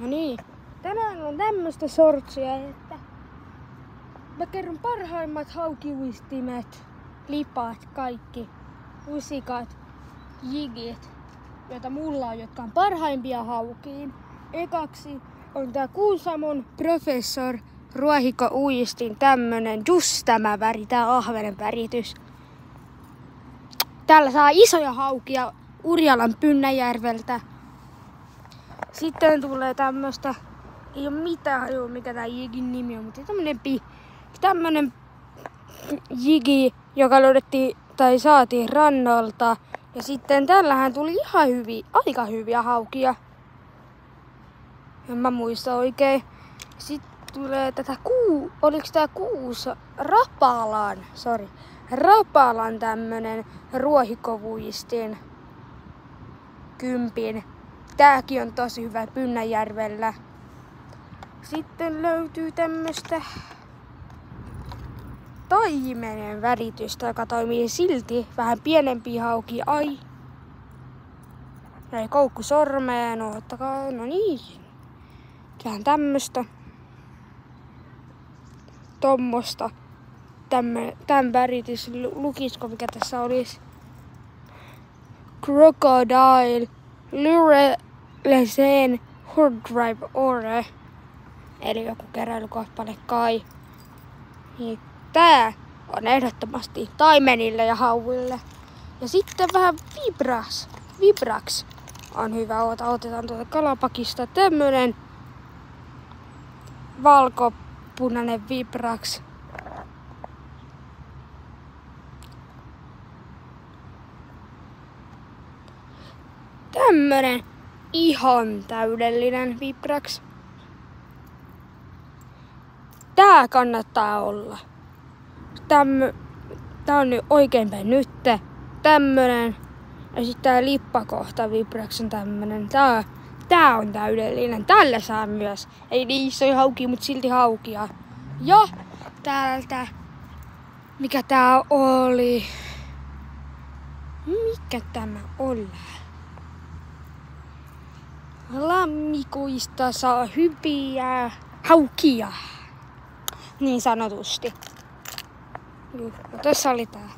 No niin, tänään on tämmöstä sortsia, että mä kerron parhaimmat haukiuistimet, lipat, kaikki, usikat, jigit, joita mulla on, jotka on parhaimpia haukiin. Ekaksi on tää Kuusamon Professor ruohikouistin, tämmönen, just tämä väri, tää ahvenen väritys. Täällä saa isoja haukia Urjalan Pynnäjärveltä. Sitten tulee tämmöstä, ei oo mitään hajua mikä tää jigin nimi on, mutta tämmönen jigi, joka löydettiin tai saatiin rannalta. Ja sitten tällähän tuli ihan aika hyviä haukia. En mä muista oikein. Sitten tulee oliks tää Rapalan tämmönen ruohikovuistin kympin. Tääkin on tosi hyvä Pynnäjärvellä. Sitten löytyy tämmöstä taimenen väritystä, joka toimii silti. Vähän pienempi hauki. Ai. Ei koukku sormeen, ottakaa. No niin. Vähän tämmöstä. Tommosta. Tän väritys. Lukisko mikä tässä olisi? Crocodile Lurelesen Hordrive Ore. Eli joku keräilykappale kai. Niin, tää on ehdottomasti taimenille ja hauille. Ja sitten vähän Vibrax on hyvä. Otetaan tuolta kalapakista tämmönen valkopunainen Vibrax. Tämmönen ihan täydellinen Vibrax. Tää kannattaa olla. Tää on nyt oikeinpäin nytte. Tämmönen. Ja sitten tää lippakohta Vibrax on tämmönen. Tää on täydellinen. Tällä saa myös. Ei niin isoja haukia, mut silti haukia. Ja täältä. Mikä tää oli? Mikä tämä oli? Lammikuista saa hyviä haukia. Niin sanotusti. Tässä oli tää.